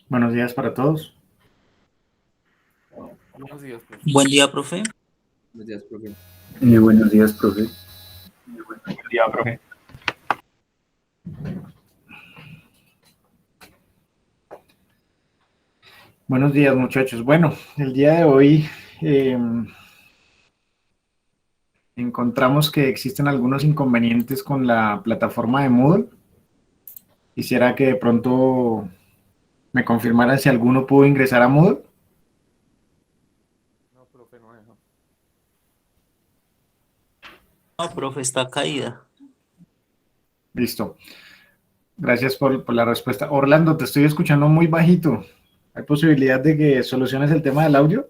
Buenos días para todos. Buenos días, profe. Buen día, profe. Buenos días, profe. Buenos días, profe. Buen día, profe. Buenos días, muchachos. Bueno, el día de hoy eh, encontramos que existen algunos inconvenientes con la plataforma de Moodle. Quisiera que de pronto me confirmaran si alguno pudo ingresar a Moodle. No, profe, no deja. No, profe, está caída. Listo. Gracias por la respuesta. Orlando, te estoy escuchando muy bajito. ¿Hay posibilidad de que soluciones el tema del audio?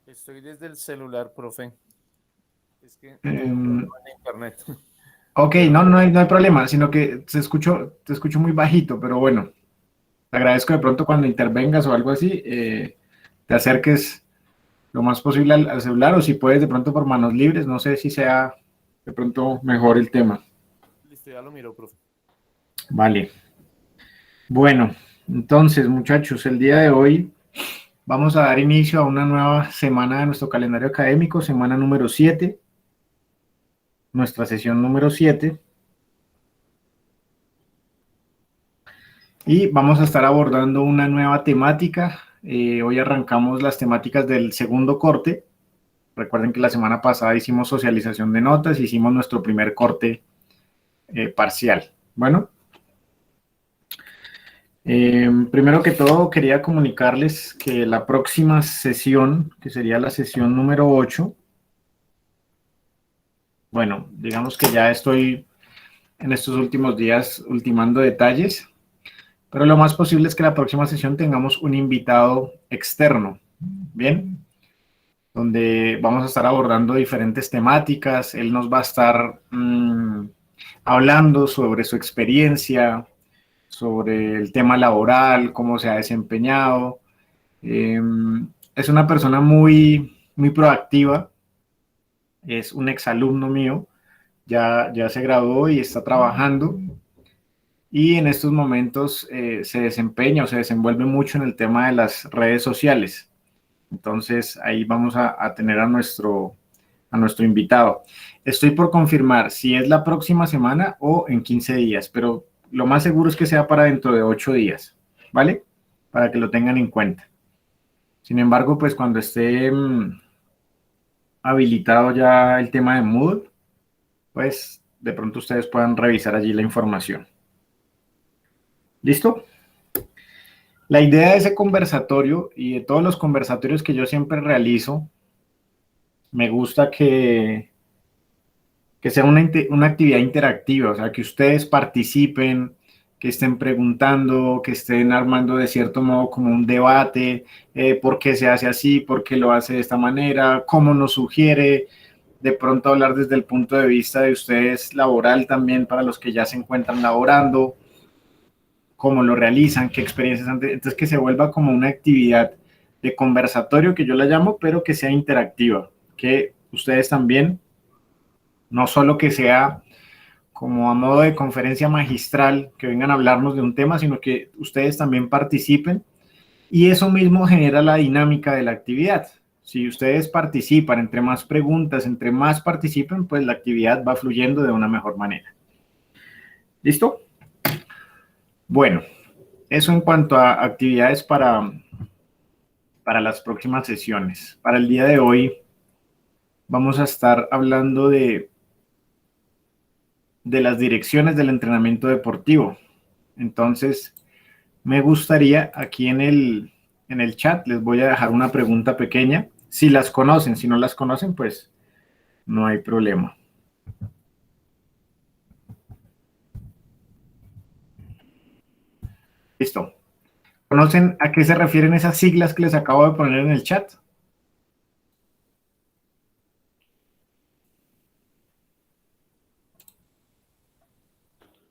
Estoy desde el celular, profe. Es que tengo un Eh, problema en internet. ok, Pero no, no hay problema, sino que te escucho muy bajito, pero bueno. Te agradezco de pronto cuando intervengas o algo así, te acerques lo más posible al celular o si puedes de pronto por manos libres, no sé si sea de pronto mejor el tema. listo, ya lo miro, profe. Vale. Bueno, entonces muchachos, el día de hoy vamos a dar inicio a una nueva semana de nuestro calendario académico, semana número 7, nuestra sesión número 7. Y vamos a estar abordando una nueva temática. Hoy arrancamos las temáticas del segundo corte. Recuerden que la semana pasada hicimos socialización de notas, hicimos nuestro primer corte parcial. Bueno, primero que todo quería comunicarles que la próxima sesión, que sería la sesión número 8, bueno, digamos que ya estoy en estos últimos días ultimando detalles, pero lo más posible es que la próxima sesión tengamos un invitado externo, ¿bien? Donde vamos a estar abordando diferentes temáticas. Él nos va a estar hablando sobre su experiencia, sobre el tema laboral, cómo se ha desempeñado. Es una persona muy proactiva, es un exalumno mío, ya se graduó y está trabajando. Y en estos momentos se desempeña o se desenvuelve mucho en el tema de las redes sociales. Entonces ahí vamos a tener a nuestro invitado. Estoy por confirmar si es la próxima semana o en 15 días, pero lo más seguro es que sea para dentro de 8 días, ¿vale? Para que lo tengan en cuenta. Sin embargo, pues cuando esté habilitado ya el tema de Moodle, pues de pronto ustedes puedan revisar allí la información. ¿Listo? La idea de ese conversatorio y de todos los conversatorios que yo siempre realizo, me gusta que sea una actividad interactiva, o sea, que ustedes participen, que estén preguntando, que estén armando de cierto modo como un debate, por qué se hace así, por qué lo hace de esta manera, cómo nos sugiere, de pronto hablar desde el punto de vista de ustedes laboral también para los que ya se encuentran laborando, cómo lo realizan, qué experiencias han tenido, entonces que se vuelva como una actividad de conversatorio que yo la llamo, pero que sea interactiva, que ustedes también, no solo que sea como a modo de conferencia magistral, que vengan a hablarnos de un tema, sino que ustedes también participen y eso mismo genera la dinámica de la actividad. Si ustedes participan, entre más preguntas, entre más participen, pues la actividad va fluyendo de una mejor manera. ¿Listo? Bueno, eso en cuanto a actividades para las próximas sesiones. Para el día de hoy vamos a estar hablando de las direcciones del entrenamiento deportivo. Entonces, me gustaría aquí en el chat, les voy a dejar una pregunta pequeña. Si las conocen, si no las conocen, pues no hay problema. Listo. ¿Conocen a qué se refieren esas siglas que les acabo de poner en el chat?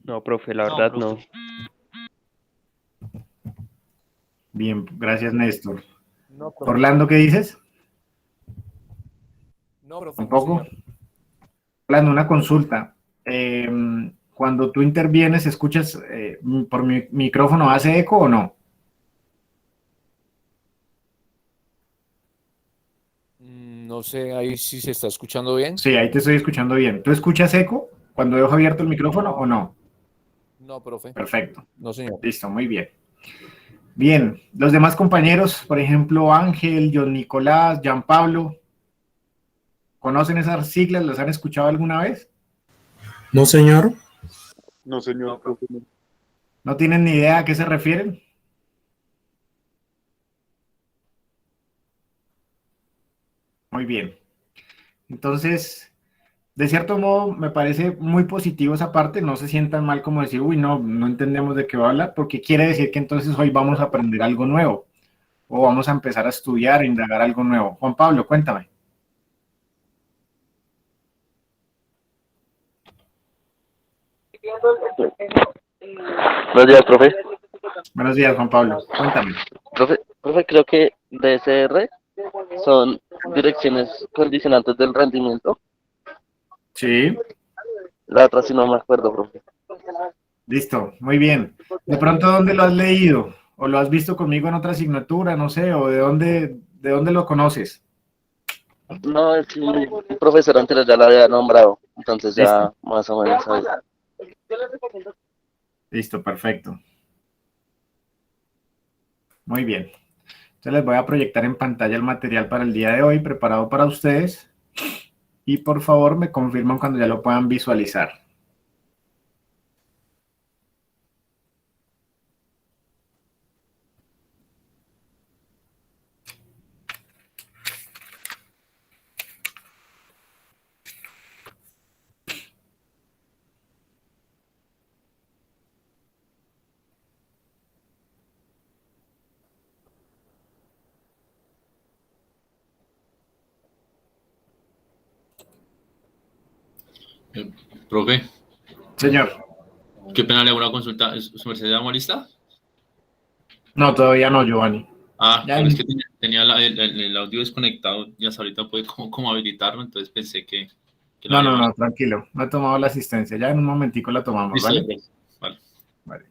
No, profe, la No, verdad profe. no. Bien, gracias, Néstor. No, profe, no. Orlando, ¿qué dices? No, profe, no, Tampoco. señor. Orlando, una consulta. cuando tú intervienes, ¿escuchas por mi micrófono hace eco o no? No sé ahí si se está escuchando bien. Sí, ahí te estoy escuchando bien. ¿Tú escuchas eco cuando dejo abierto el micrófono o no? No, profe. Perfecto. No, señor. Listo, muy bien. Bien, los demás compañeros, por ejemplo, Ángel, John Nicolás, Jean Pablo, ¿conocen esas siglas? ¿Las han escuchado alguna vez? No, señor. No, señor, profe. No. ¿No tienen ni idea a qué se refieren? Muy bien. Entonces, de cierto modo, me parece muy positivo esa parte. No se sientan mal como decir, uy, no entendemos de qué va a hablar, porque quiere decir que entonces hoy vamos a aprender algo nuevo o vamos a empezar a estudiar, a indagar algo nuevo. Juan Pablo, cuéntame. Buenos días, profe. Buenos días, Juan Pablo. Cuéntame. Profe, creo que DSR son direcciones condicionantes del rendimiento. Sí, La otra sí no me acuerdo, profe. listo, muy bien. De pronto, ¿dónde lo has leído? ¿O lo has visto conmigo en otra asignatura? No sé, ¿o de dónde lo conoces? No, es que el profesor anterior ya la había nombrado, entonces ya Listo, más o menos sabía. listo, perfecto. Muy bien. Entonces les voy a proyectar en pantalla el material para el día de hoy, preparado para ustedes. Y por favor me confirman cuando ya lo puedan visualizar. Profe, Señor, qué pena le hago una consulta. ¿Su merced ya lista? no, todavía no, Giovanni. Ah, Ya, pero es que tenía el audio desconectado y hasta ahorita puede como habilitarlo, entonces pensé que lo no, había no, no, mal. tranquilo. No he tomado la asistencia. Ya en un momentico la tomamos, Listo, ¿vale? profe. Vale. Vale.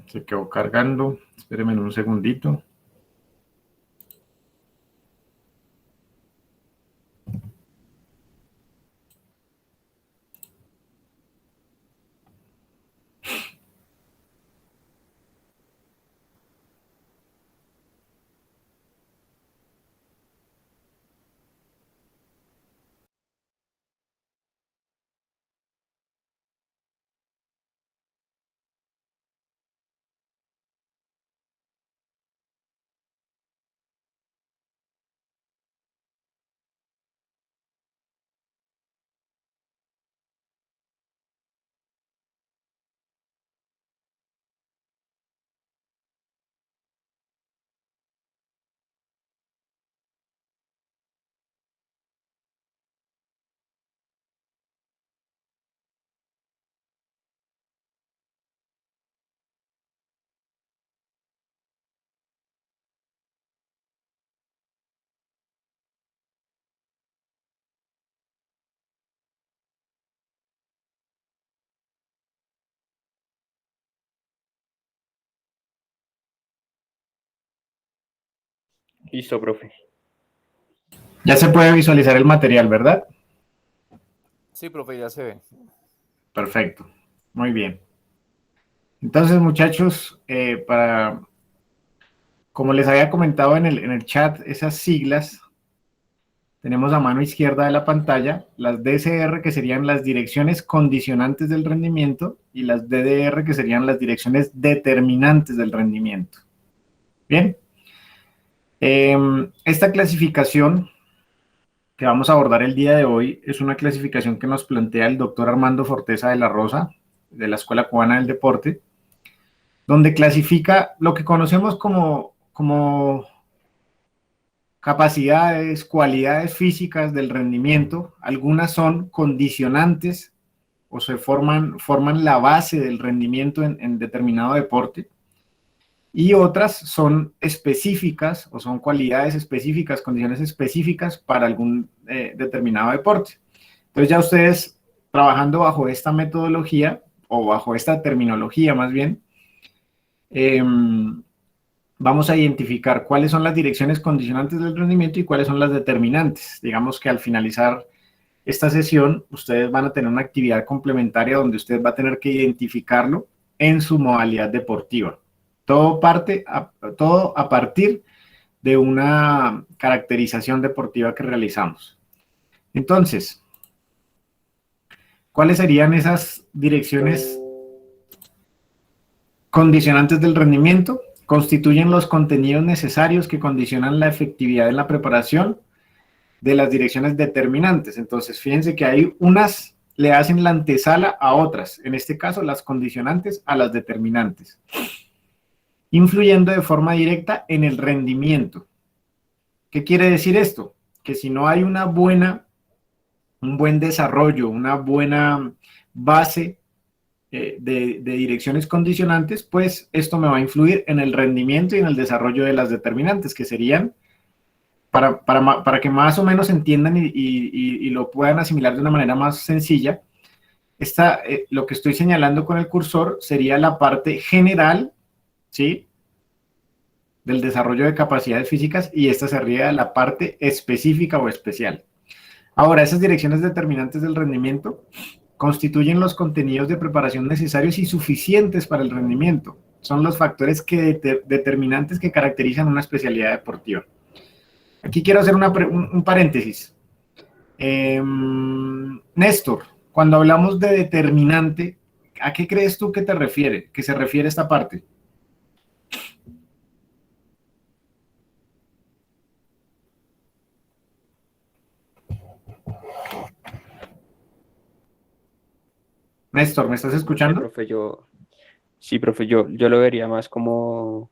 Se quedó cargando. Espérenme un segundito. Listo, profe. Ya se puede visualizar el material, ¿verdad? Sí, profe, ya se ve. Perfecto. Muy bien. Entonces, muchachos, como les había comentado en el chat, esas siglas tenemos a mano izquierda de la pantalla las DCR, que serían las direcciones condicionantes del rendimiento, y las DDR, que serían las direcciones determinantes del rendimiento. Bien. Esta clasificación que vamos a abordar el día de hoy es una clasificación que nos plantea el doctor Armando Forteza de la Rosa, de la Escuela Cubana del Deporte, donde clasifica lo que conocemos como capacidades, cualidades físicas del rendimiento. Algunas son condicionantes, o se forman la base del rendimiento en determinado deporte, y otras son específicas o son cualidades específicas, condiciones específicas para algún determinado deporte. Entonces ya ustedes, trabajando bajo esta metodología o bajo esta terminología más bien, vamos a identificar cuáles son las direcciones condicionantes del rendimiento y cuáles son las determinantes. Digamos que al finalizar esta sesión, ustedes van a tener una actividad complementaria donde usted va a tener que identificarlo en su modalidad deportiva. Todo a partir de una caracterización deportiva que realizamos. Entonces, ¿cuáles serían esas direcciones condicionantes del rendimiento? Constituyen los contenidos necesarios que condicionan la efectividad en la preparación de las direcciones determinantes. Entonces, fíjense que hay unas le hacen la antesala a otras, en este caso las condicionantes a las determinantes, influyendo de forma directa en el rendimiento. ¿Qué quiere decir esto? Que si no hay un buen desarrollo, una buena base de direcciones condicionantes, pues esto me va a influir en el rendimiento y en el desarrollo de las determinantes, que serían, para que más o menos entiendan y lo puedan asimilar de una manera más sencilla, lo que estoy señalando con el cursor sería la parte general, ¿sí?, del desarrollo de capacidades físicas, y esta sería la parte específica o especial. Ahora, esas direcciones determinantes del rendimiento constituyen los contenidos de preparación necesarios y suficientes para el rendimiento. Son los factores determinantes que caracterizan una especialidad deportiva. Aquí quiero hacer un paréntesis. Néstor, cuando hablamos de determinante, ¿a qué crees tú que se refiere esta parte? Néstor, ¿me estás escuchando? Sí, profe, yo lo vería más como,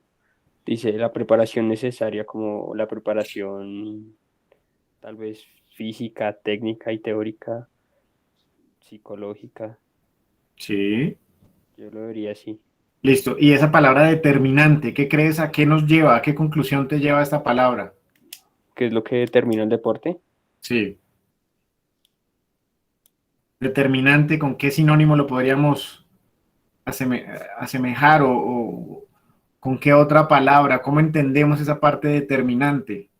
dice, la preparación necesaria, como la preparación tal vez física, técnica y teórica, psicológica. Sí. Yo lo vería así. Listo. Y esa palabra determinante, ¿qué crees? ¿A qué nos lleva? ¿A qué conclusión te lleva esta palabra? ¿Qué es lo que determina el deporte? Sí. Determinante, ¿con qué sinónimo lo podríamos asemejar o con qué otra palabra? ¿Cómo entendemos esa parte determinante?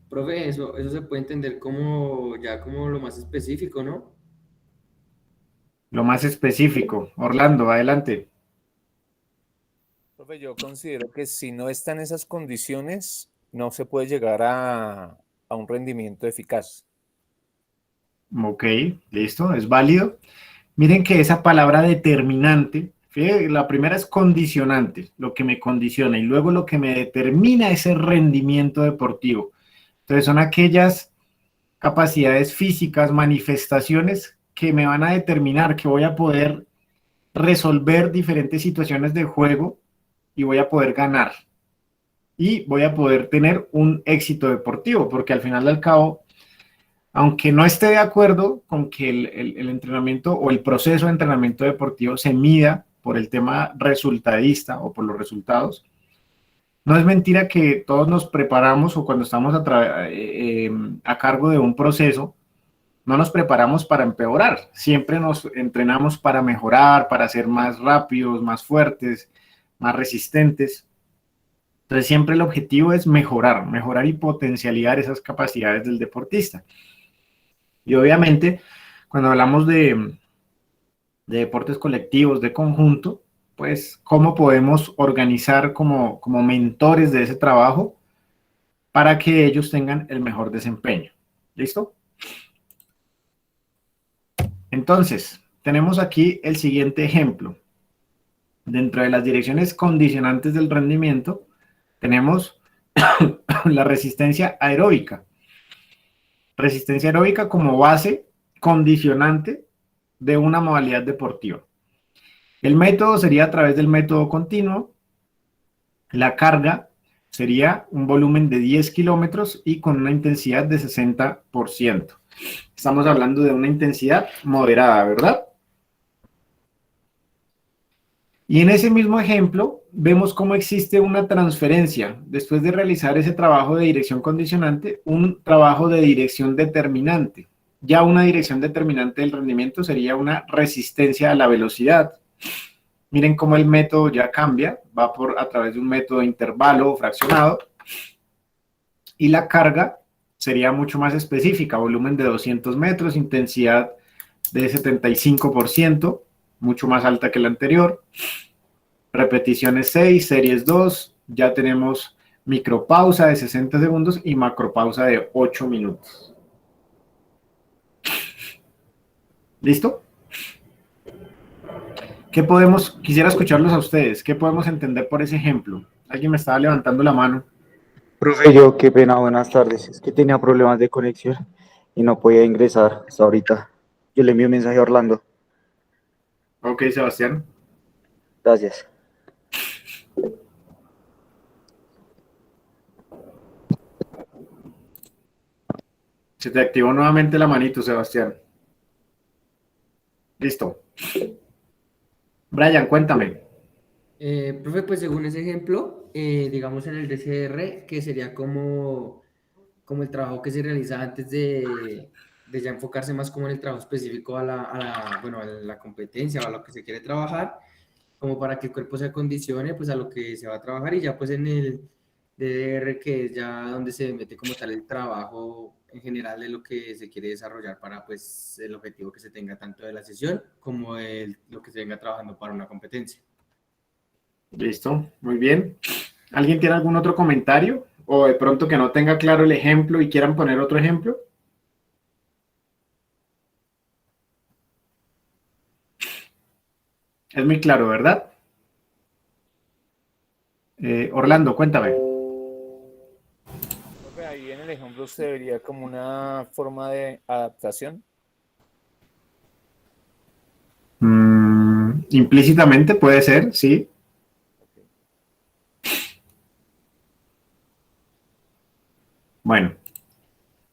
Profe, eso se puede entender como lo más específico, ¿no? Lo más específico. Orlando, adelante. Profe, yo considero que si no están esas condiciones, no se puede llegar a un rendimiento eficaz. Ok, listo, es válido. Miren que esa palabra determinante, fíjate, la primera es condicionante, lo que me condiciona, y luego lo que me determina ese rendimiento deportivo. Entonces son aquellas capacidades físicas, manifestaciones que me van a determinar que voy a poder resolver diferentes situaciones de juego y voy a poder ganar. Y voy a poder tener un éxito deportivo, porque al final del cabo, aunque no esté de acuerdo con que el entrenamiento o el proceso de entrenamiento deportivo se mida por el tema resultadista o por los resultados, no es mentira que todos nos preparamos, o cuando estamos a cargo de un proceso, no nos preparamos para empeorar, siempre nos entrenamos para mejorar, para ser más rápidos, más fuertes, más resistentes. Entonces siempre el objetivo es mejorar y potencializar esas capacidades del deportista. Y obviamente, cuando hablamos de deportes colectivos, de conjunto, pues, ¿cómo podemos organizar como mentores de ese trabajo para que ellos tengan el mejor desempeño? ¿Listo? Entonces, tenemos aquí el siguiente ejemplo. Dentro de las direcciones condicionantes del rendimiento, tenemos la resistencia aeróbica. Resistencia aeróbica como base condicionante de una modalidad deportiva. El método sería a través del método continuo, la carga sería un volumen de 10 kilómetros y con una intensidad de 60%. Estamos hablando de una intensidad moderada, ¿verdad? Y en ese mismo ejemplo, vemos cómo existe una transferencia, después de realizar ese trabajo de dirección condicionante, un trabajo de dirección determinante. Ya una dirección determinante del rendimiento sería una resistencia a la velocidad. Miren cómo el método ya cambia, va a través de un método de intervalo o fraccionado, y la carga sería mucho más específica, volumen de 200 metros, intensidad de 75%, mucho más alta que la anterior, repeticiones 6, series 2, ya tenemos micropausa de 60 segundos y macropausa de 8 minutos. ¿Listo? Quisiera escucharlos a ustedes, ¿qué podemos entender por ese ejemplo? Alguien me estaba levantando la mano. Profe, yo, qué pena, buenas tardes. Es que tenía problemas de conexión y no podía ingresar hasta ahorita. Yo le envío un mensaje a Orlando. Ok, Sebastián. Gracias. Se te activó nuevamente la manito, Sebastián. Listo. Brian, cuéntame. Profe, pues según ese ejemplo, digamos en el DCR, que sería como el trabajo que se realiza antes de ya enfocarse más como en el trabajo específico bueno, a la competencia o a lo que se quiere trabajar, como para que el cuerpo se acondicione pues a lo que se va a trabajar, y ya pues en el DDR, que es ya donde se mete como tal el trabajo en general de lo que se quiere desarrollar para pues el objetivo que se tenga tanto de la sesión como lo que se venga trabajando para una competencia. Listo, muy bien. ¿Alguien tiene algún otro comentario? O de pronto que no tenga claro el ejemplo y quieran poner otro ejemplo. Es muy claro, ¿verdad? Orlando, cuéntame. Ahí en el ejemplo se vería como una forma de adaptación. Implícitamente puede ser, sí. Bueno,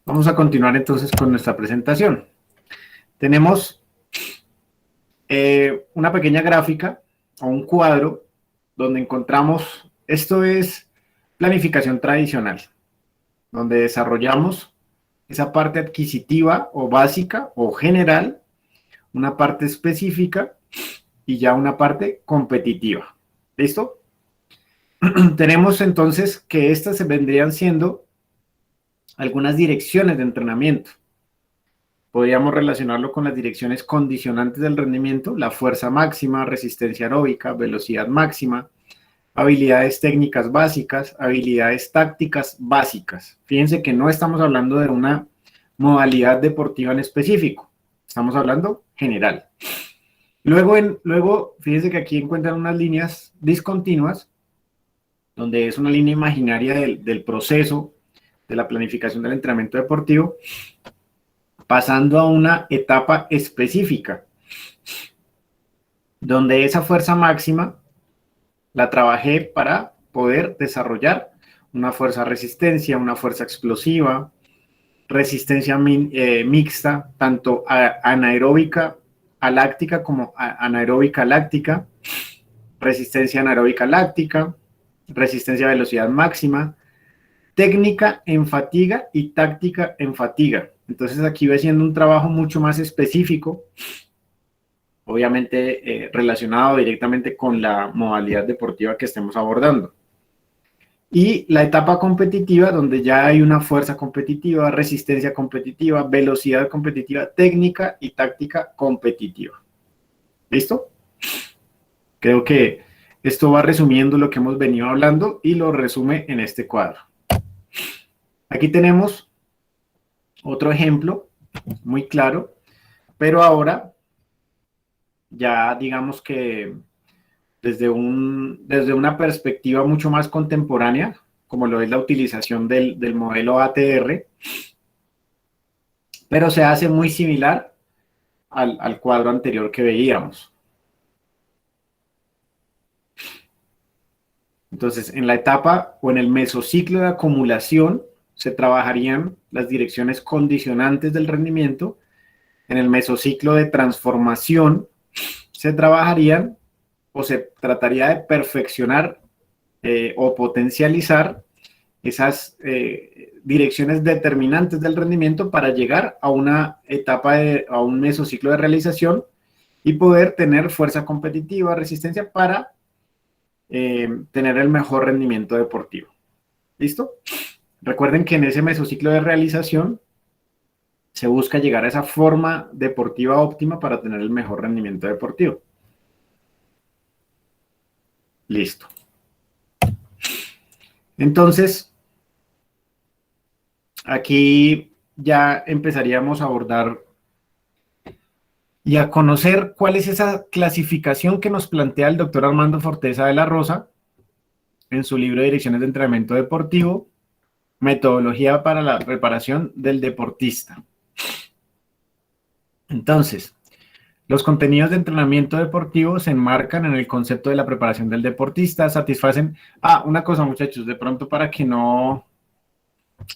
vamos a continuar entonces con nuestra presentación. Tenemos una pequeña gráfica o un cuadro donde encontramos, esto es planificación tradicional, donde desarrollamos esa parte adquisitiva o básica o general, una parte específica y ya una parte competitiva. ¿Listo? Tenemos entonces que estas se vendrían siendo algunas direcciones de entrenamiento. Podríamos relacionarlo con las direcciones condicionantes del rendimiento, la fuerza máxima, resistencia aeróbica, velocidad máxima, habilidades técnicas básicas, habilidades tácticas básicas. Fíjense que no estamos hablando de una modalidad deportiva en específico, estamos hablando general. Luego, fíjense que aquí encuentran unas líneas discontinuas, donde es una línea imaginaria del proceso de la planificación del entrenamiento deportivo, pasando a una etapa específica, donde esa fuerza máxima la trabajé para poder desarrollar una fuerza resistencia, una fuerza explosiva, resistencia mixta, tanto anaeróbica a láctica como anaeróbica a láctica, resistencia anaeróbica láctica, resistencia a velocidad máxima, técnica en fatiga y táctica en fatiga. Entonces aquí va siendo un trabajo mucho más específico, obviamente relacionado directamente con la modalidad deportiva que estemos abordando. Y la etapa competitiva, donde ya hay una fuerza competitiva, resistencia competitiva, velocidad competitiva, técnica y táctica competitiva. ¿Listo? Creo que esto va resumiendo lo que hemos venido hablando y lo resume en este cuadro. Aquí tenemos otro ejemplo muy claro, pero ahora ya digamos que desde una perspectiva mucho más contemporánea, como lo es la utilización del modelo ATR, pero se hace muy similar al cuadro anterior que veíamos. Entonces, en la etapa o en el mesociclo de acumulación se trabajarían las direcciones condicionantes del rendimiento. En el mesociclo de transformación se trabajarían o se trataría de perfeccionar o potencializar esas direcciones determinantes del rendimiento para llegar a una etapa, a un mesociclo de realización y poder tener fuerza competitiva, resistencia para tener el mejor rendimiento deportivo. ¿Listo? Recuerden que en ese mesociclo de realización se busca llegar a esa forma deportiva óptima para tener el mejor rendimiento deportivo. Listo. Entonces, aquí ya empezaríamos a abordar y a conocer cuál es esa clasificación que nos plantea el doctor Armando Forteza de la Rosa en su libro de Direcciones de Entrenamiento Deportivo, Metodología para la Preparación del Deportista. Entonces, los contenidos de entrenamiento deportivo se enmarcan en el concepto de la preparación del deportista, satisfacen... una cosa, muchachos, de pronto para que no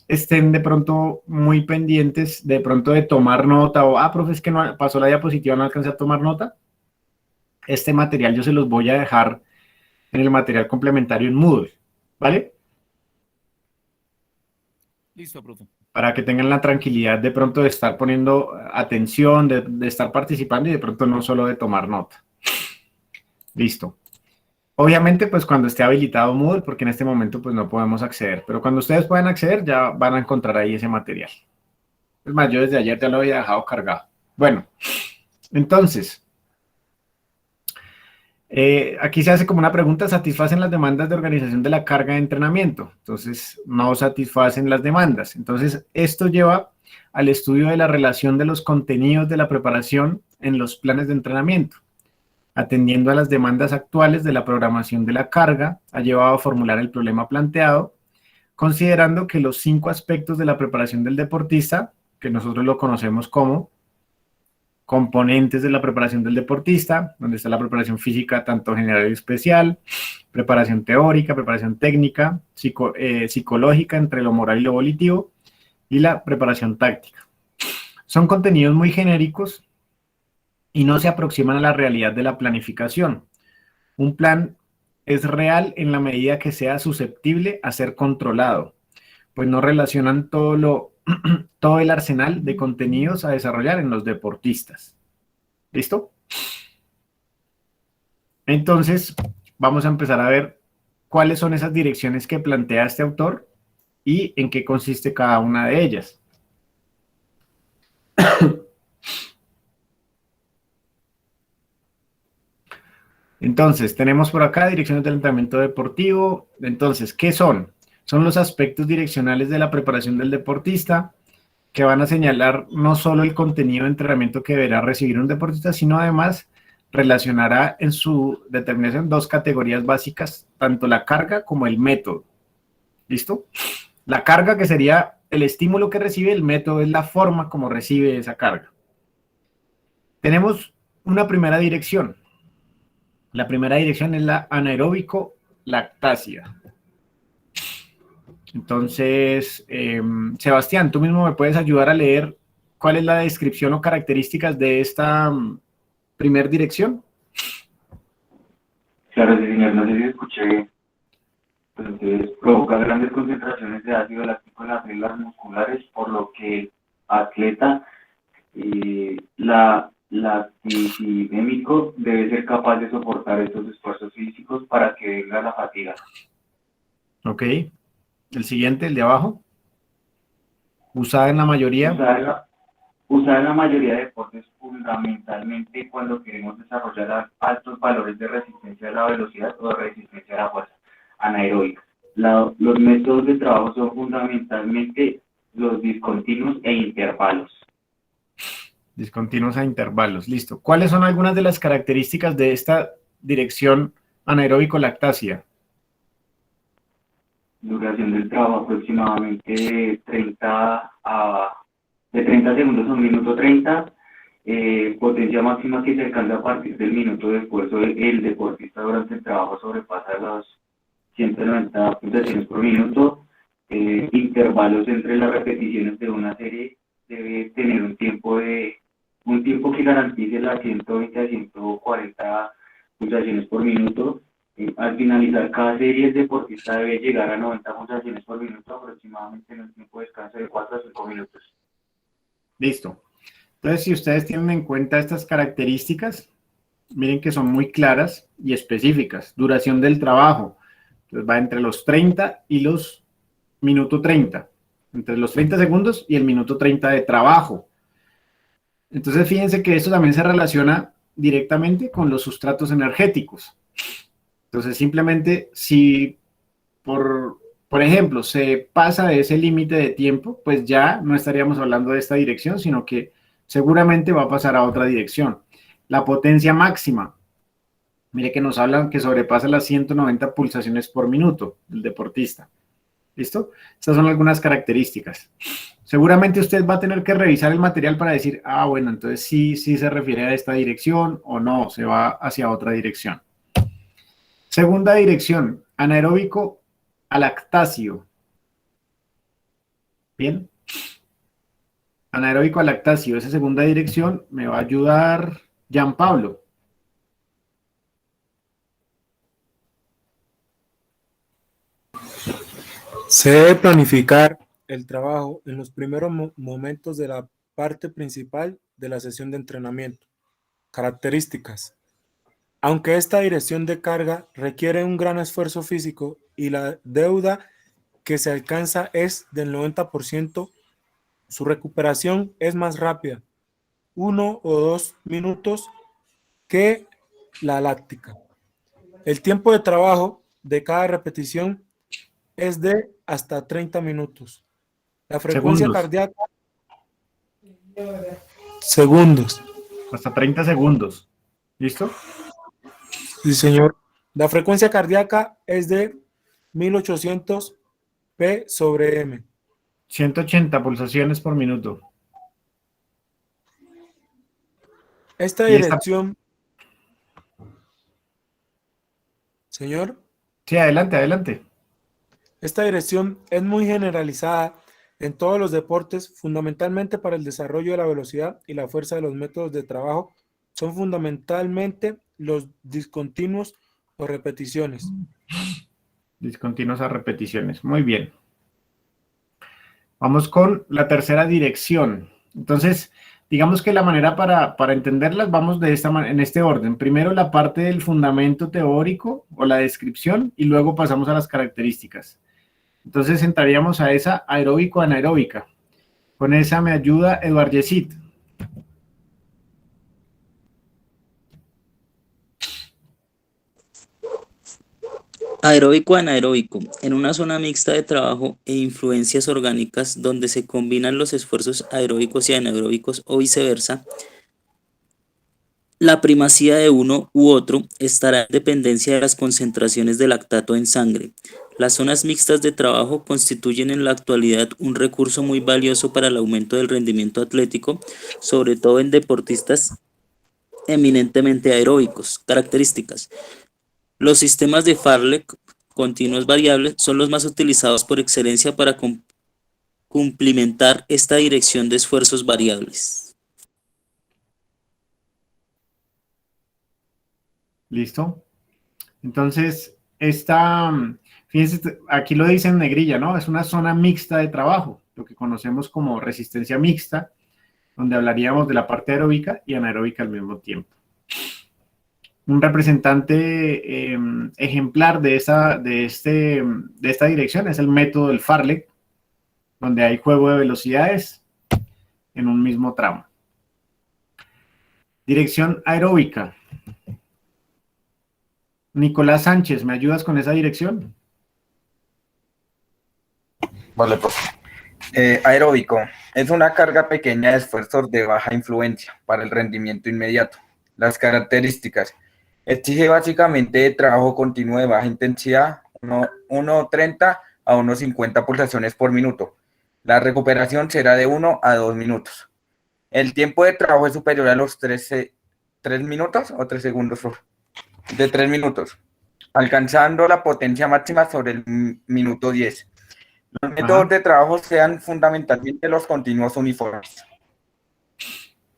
estén de pronto muy pendientes de pronto de tomar nota o, profe, es que no pasó la diapositiva, no alcancé a tomar nota. Este material yo se los voy a dejar en el material complementario en Moodle, ¿vale? Listo, profe. Para que tengan la tranquilidad de pronto de estar poniendo atención, de estar participando y de pronto no solo de tomar nota. Listo. Obviamente, pues cuando esté habilitado Moodle, porque en este momento pues no podemos acceder, pero cuando ustedes puedan acceder ya van a encontrar ahí ese material. Es más, yo desde ayer ya lo había dejado cargado. Bueno, entonces, aquí se hace como una pregunta, ¿satisfacen las demandas de organización de la carga de entrenamiento? Entonces, no satisfacen las demandas. Entonces, esto lleva al estudio de la relación de los contenidos de la preparación en los planes de entrenamiento. Atendiendo a las demandas actuales de la programación de la carga, ha llevado a formular el problema planteado, considerando que los 5 aspectos de la preparación del deportista, que nosotros lo conocemos como componentes de la preparación del deportista, donde está la preparación física tanto general y especial, preparación teórica, preparación técnica, psicológica entre lo moral y lo volitivo, y la preparación táctica. Son contenidos muy genéricos y no se aproximan a la realidad de la planificación. Un plan es real en la medida que sea susceptible a ser controlado, pues no relacionan todo el arsenal de contenidos a desarrollar en los deportistas. ¿Listo? Entonces, vamos a empezar a ver cuáles son esas direcciones que plantea este autor y en qué consiste cada una de ellas. Entonces, tenemos por acá direcciones del entrenamiento deportivo. Entonces, ¿qué son? Son los aspectos direccionales de la preparación del deportista que van a señalar no solo el contenido de entrenamiento que deberá recibir un deportista, sino además relacionará en su determinación 2 categorías básicas, tanto la carga como el método. ¿Listo? La carga, que sería el estímulo que recibe, el método es la forma como recibe esa carga. Tenemos una primera dirección. La primera dirección es la anaeróbico-lactácea. Entonces, Sebastián, tú mismo me puedes ayudar a leer cuál es la descripción o características de esta primera dirección. Claro, sí, señor, no sé si escuché. Entonces, provoca grandes concentraciones de ácido láctico en las células musculares, por lo que el atleta lactidémico debe ser capaz de soportar estos esfuerzos físicos para que venga la fatiga. Ok. El siguiente, el de abajo. Usada en la mayoría. Usada en la mayoría de deportes, fundamentalmente cuando queremos desarrollar altos valores de resistencia a la velocidad o de resistencia a la fuerza anaeróbica. Los métodos de trabajo son fundamentalmente los discontinuos e intervalos. Discontinuos a intervalos, listo. ¿Cuáles son algunas de las características de esta dirección anaeróbico-lactácea? Duración del trabajo aproximadamente de 30 segundos a 1 minuto 30. Potencia máxima que se alcanza a partir del minuto de esfuerzo. El deportista durante el trabajo sobrepasa los 190 pulsaciones por minuto. Intervalos entre las repeticiones de una serie debe tener un tiempo que garantice las 120 a 140 pulsaciones por minuto. Al finalizar cada serie, el deportista debe llegar a 90 pulsaciones por minuto, aproximadamente en un tiempo de descanso de 4 a 5 minutos. Listo. Entonces, si ustedes tienen en cuenta estas características, miren que son muy claras y específicas. Duración del trabajo. Entonces va entre los 30 y los minuto 30. Entre los 30 segundos y el minuto 30 de trabajo. Entonces, fíjense que esto también se relaciona directamente con los sustratos energéticos. Entonces, simplemente si, por ejemplo, se pasa de ese límite de tiempo, pues ya no estaríamos hablando de esta dirección, sino que seguramente va a pasar a otra dirección. La potencia máxima. Mire que nos hablan que sobrepasa las 190 pulsaciones por minuto el deportista. ¿Listo? Estas son algunas características. Seguramente usted va a tener que revisar el material para decir, bueno, entonces sí se refiere a esta dirección o no, se va hacia otra dirección. Segunda dirección, anaeróbico a lactáceo. Bien. Anaeróbico a lactáceo, esa segunda dirección me va a ayudar Jean Pablo. Se debe planificar el trabajo en los primeros momentos de la parte principal de la sesión de entrenamiento. Características. Aunque esta dirección de carga requiere un gran esfuerzo físico y la deuda que se alcanza es del 90%, su recuperación es más rápida, 1 o 2 minutos, que la láctica. El tiempo de trabajo de cada repetición es de hasta 30 minutos. La frecuencia cardíaca... Segundos. Hasta 30 segundos. ¿Listo? Sí, señor. La frecuencia cardíaca es de 1800 P sobre M. 180 pulsaciones por minuto. Esta dirección... Señor. Sí, adelante, adelante. Esta dirección es muy generalizada en todos los deportes, fundamentalmente para el desarrollo de la velocidad y la fuerza de los métodos de trabajo. Son fundamentalmente los discontinuos o repeticiones. Discontinuos a repeticiones. Muy bien. Vamos con la tercera dirección. Entonces, digamos que la manera para entenderlas, vamos en este orden. Primero la parte del fundamento teórico o la descripción y luego pasamos a las características. Entonces entraríamos a esa aeróbico-anaeróbica. Con esa me ayuda Eduard Yesit. Aeróbico anaeróbico, en una zona mixta de trabajo e influencias orgánicas donde se combinan los esfuerzos aeróbicos y anaeróbicos o viceversa, la primacía de uno u otro estará en dependencia de las concentraciones de lactato en sangre. Las zonas mixtas de trabajo constituyen en la actualidad un recurso muy valioso para el aumento del rendimiento atlético, sobre todo en deportistas eminentemente aeróbicos. Características. Los sistemas de Farlek continuos variables son los más utilizados por excelencia para cumplimentar esta dirección de esfuerzos variables. ¿Listo? Entonces, fíjense, aquí lo dice en negrilla, ¿no? Es una zona mixta de trabajo, lo que conocemos como resistencia mixta, donde hablaríamos de la parte aeróbica y anaeróbica al mismo tiempo. Un representante ejemplar de esta dirección es el método del Farlek, donde hay juego de velocidades en un mismo tramo. Dirección aeróbica. Nicolás Sánchez, ¿me ayudas con esa dirección? Vale, pues. Aeróbico. Es una carga pequeña de esfuerzos de baja influencia para el rendimiento inmediato. Las características. Exige básicamente trabajo continuo de baja intensidad, 1.30 a 1.50 pulsaciones por minuto. La recuperación será de 1 a 2 minutos. El tiempo de trabajo es superior a los 3 minutos o 3 segundos. De 3 minutos. alcanzando la potencia máxima sobre el minuto 10. Los métodos Ajá. de trabajo sean fundamentalmente los continuos uniformes.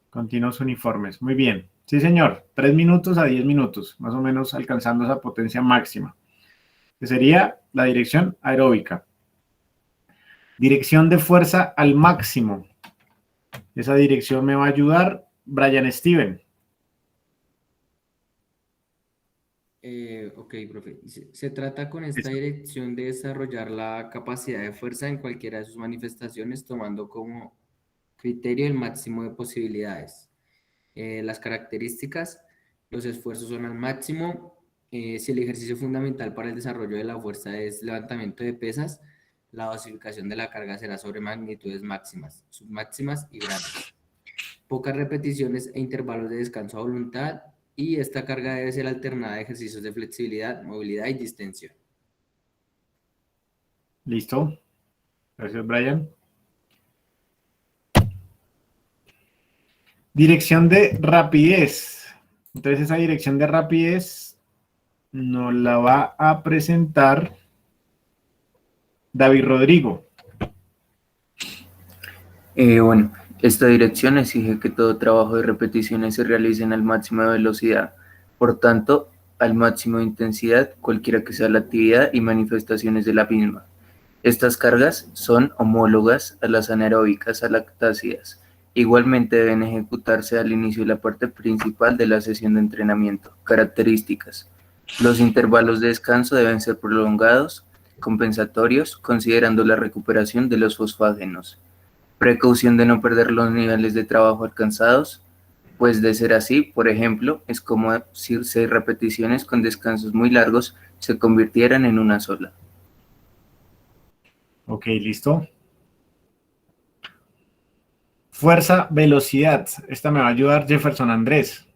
Continuos uniformes. Muy bien. Sí, señor. 3 minutos a 10 minutos, más o menos alcanzando esa potencia máxima, que sería la dirección aeróbica. Dirección de fuerza al máximo. Esa dirección me va a ayudar Brian Steven. Ok, profe. Se trata con esta dirección de desarrollar la capacidad de fuerza en cualquiera de sus manifestaciones, tomando como criterio el máximo de posibilidades. Las características, los esfuerzos son al máximo. Si el ejercicio fundamental para el desarrollo de la fuerza es levantamiento de pesas, la dosificación de la carga será sobre magnitudes máximas, submáximas y grandes. Pocas repeticiones e intervalos de descanso a voluntad, y esta carga debe ser alternada a ejercicios de flexibilidad, movilidad y distensión. Listo. Gracias, Brian. Dirección de rapidez. Entonces, esa dirección de rapidez nos la va a presentar David Rodrigo. Bueno, esta dirección exige que todo trabajo de repeticiones se realicen al máximo de velocidad, por tanto, al máximo de intensidad, cualquiera que sea la actividad y manifestaciones de la misma. Estas cargas son homólogas a las anaeróbicas lactáceas. Igualmente deben ejecutarse al inicio de la parte principal de la sesión de entrenamiento. Características. Los intervalos de descanso deben ser prolongados, compensatorios, considerando la recuperación de los fosfágenos. Precaución de no perder los niveles de trabajo alcanzados, pues de ser así, por ejemplo, es como si 6 repeticiones con descansos muy largos se convirtieran en una sola. Ok, listo. Fuerza, velocidad. Esta me va a ayudar Jefferson Andrés.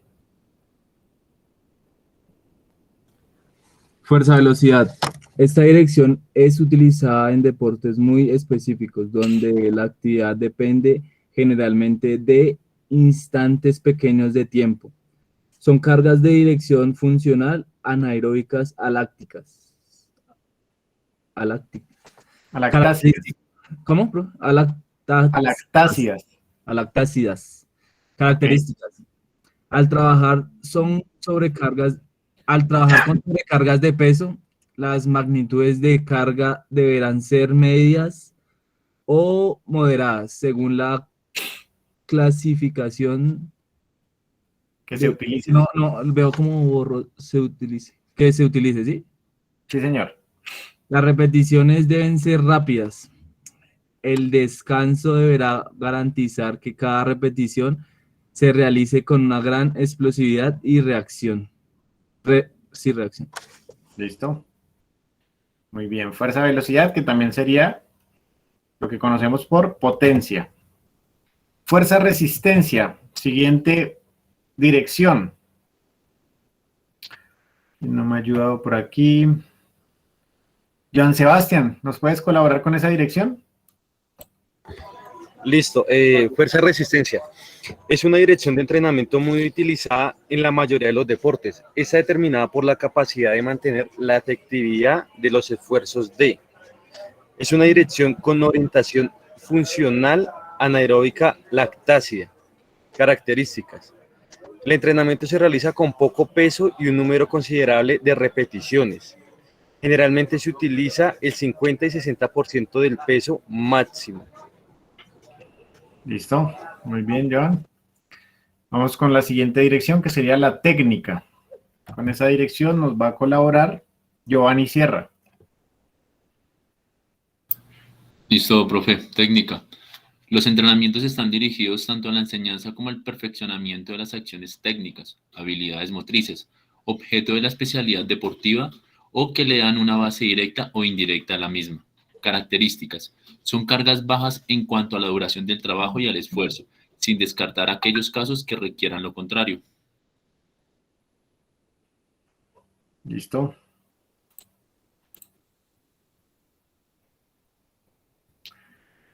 Fuerza, velocidad. Esta dirección es utilizada en deportes muy específicos, donde la actividad depende generalmente de instantes pequeños de tiempo. Son cargas de dirección funcional anaeróbicas alácticas. Alactáceas. ¿Cómo, bro? Alactáceas. Alactácidas. Características. Al trabajar con sobrecargas de peso, las magnitudes de carga deberán ser medias o moderadas, según la clasificación que se utilice. No, veo como se utilice. Que se utilice, ¿sí? Sí, señor. Las repeticiones deben ser rápidas. El descanso deberá garantizar que cada repetición se realice con una gran explosividad y reacción. Reacción. Listo. Muy bien. Fuerza, velocidad, que también sería lo que conocemos por potencia. Fuerza, resistencia. Siguiente dirección. No me ha ayudado por aquí. Joan Sebastián, ¿nos puedes colaborar con esa dirección? Listo. Fuerza, resistencia. Es una dirección de entrenamiento muy utilizada en la mayoría de los deportes. Está determinada por la capacidad de mantener la efectividad de los esfuerzos de. Es una dirección con orientación funcional anaeróbica lactácea. Características. El entrenamiento se realiza con poco peso y un número considerable de repeticiones. Generalmente se utiliza el 50 y 60% del peso máximo. Listo. Muy bien, Joan. Vamos con la siguiente dirección, que sería la técnica. Con esa dirección nos va a colaborar Giovanni Sierra. Listo, profe. Técnica. Los entrenamientos están dirigidos tanto a la enseñanza como al perfeccionamiento de las acciones técnicas, habilidades motrices, objeto de la especialidad deportiva o que le dan una base directa o indirecta a la misma. Características. Son cargas bajas en cuanto a la duración del trabajo y al esfuerzo, sin descartar aquellos casos que requieran lo contrario. Listo.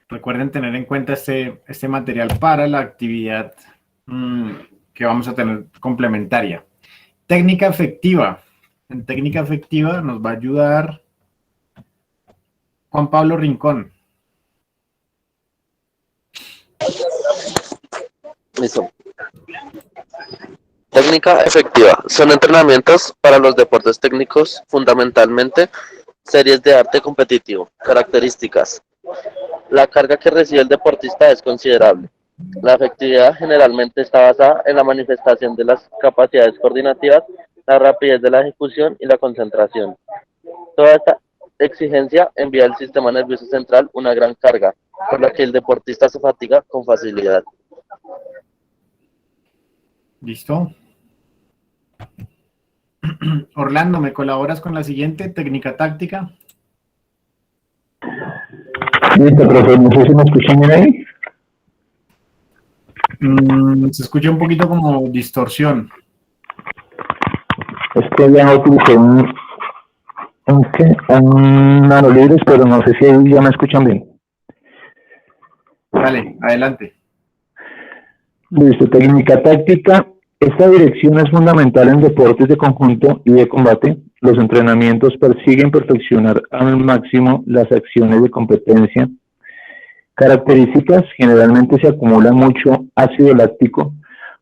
Recuerden tener en cuenta este material para la actividad que vamos a tener complementaria. Técnica efectiva. En técnica efectiva nos va a ayudar Juan Pablo Rincón. Listo. Técnica efectiva. Son entrenamientos para los deportes técnicos, fundamentalmente series de arte competitivo. Características. La carga que recibe el deportista es considerable. La efectividad generalmente está basada en la manifestación de las capacidades coordinativas, la rapidez de la ejecución y la concentración. Toda esta exigencia envía al sistema nervioso central una gran carga, por la que el deportista se fatiga con facilidad. ¿Listo? Orlando, ¿me colaboras con la siguiente técnica táctica? Listo, profe, no sé si me escuchan bien ahí. Se escucha un poquito como distorsión. Es que ya utilicé un nanolibres, pero no sé si ahí ya me escuchan bien. Dale, adelante. Listo, técnica táctica. Esta dirección es fundamental en deportes de conjunto y de combate. Los entrenamientos persiguen perfeccionar al máximo las acciones de competencia. Características: generalmente se acumula mucho ácido láctico,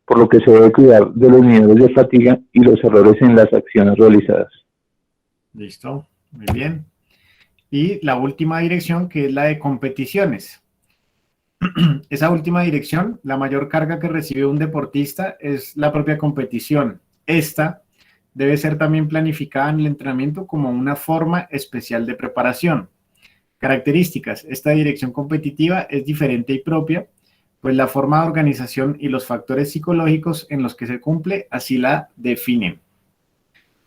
por lo que se debe cuidar de los niveles de fatiga y los errores en las acciones realizadas. Listo, muy bien. Y la última dirección, que es la de competiciones. Esa última dirección, la mayor carga que recibe un deportista es la propia competición. Esta debe ser también planificada en el entrenamiento como una forma especial de preparación. Características: esta dirección competitiva es diferente y propia, pues la forma de organización y los factores psicológicos en los que se cumple así la definen.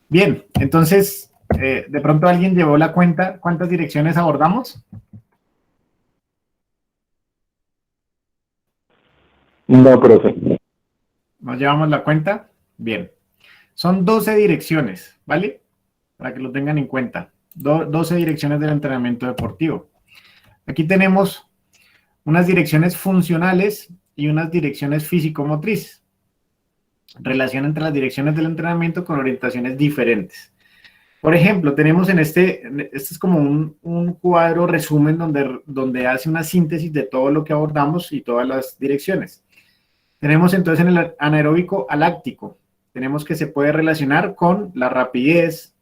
Bien, entonces, de pronto alguien llevó la cuenta, ¿cuántas direcciones abordamos? No, profe. ¿Nos llevamos la cuenta? Bien. Son 12 direcciones, ¿vale? Para que lo tengan en cuenta. 12 direcciones del entrenamiento deportivo. Aquí tenemos unas direcciones funcionales y unas direcciones físico-motrices. Relación entre las direcciones del entrenamiento con orientaciones diferentes. Por ejemplo, tenemos en este es como un cuadro resumen donde hace una síntesis de todo lo que abordamos y todas las direcciones. Tenemos entonces en el anaeróbico aláctico, tenemos que se puede relacionar con la rapidez,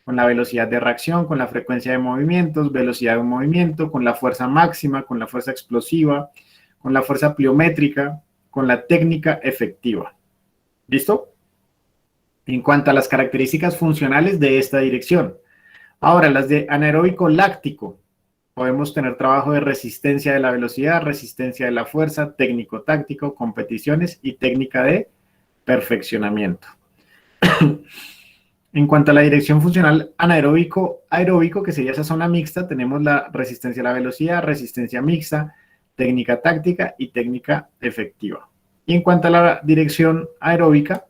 con la velocidad de reacción, con la frecuencia de movimientos, velocidad de un movimiento, con la fuerza máxima, con la fuerza explosiva, con la fuerza pliométrica, con la técnica efectiva. ¿Listo? En cuanto a las características funcionales de esta dirección. Ahora, las de anaeróbico láctico. Podemos tener trabajo de resistencia de la velocidad, resistencia de la fuerza, técnico-táctico, competiciones y técnica de perfeccionamiento. En cuanto a la dirección funcional anaeróbico-aeróbico, que sería esa zona mixta, tenemos la resistencia a la velocidad, resistencia mixta, técnica táctica y técnica efectiva. Y en cuanto a la dirección aeróbica,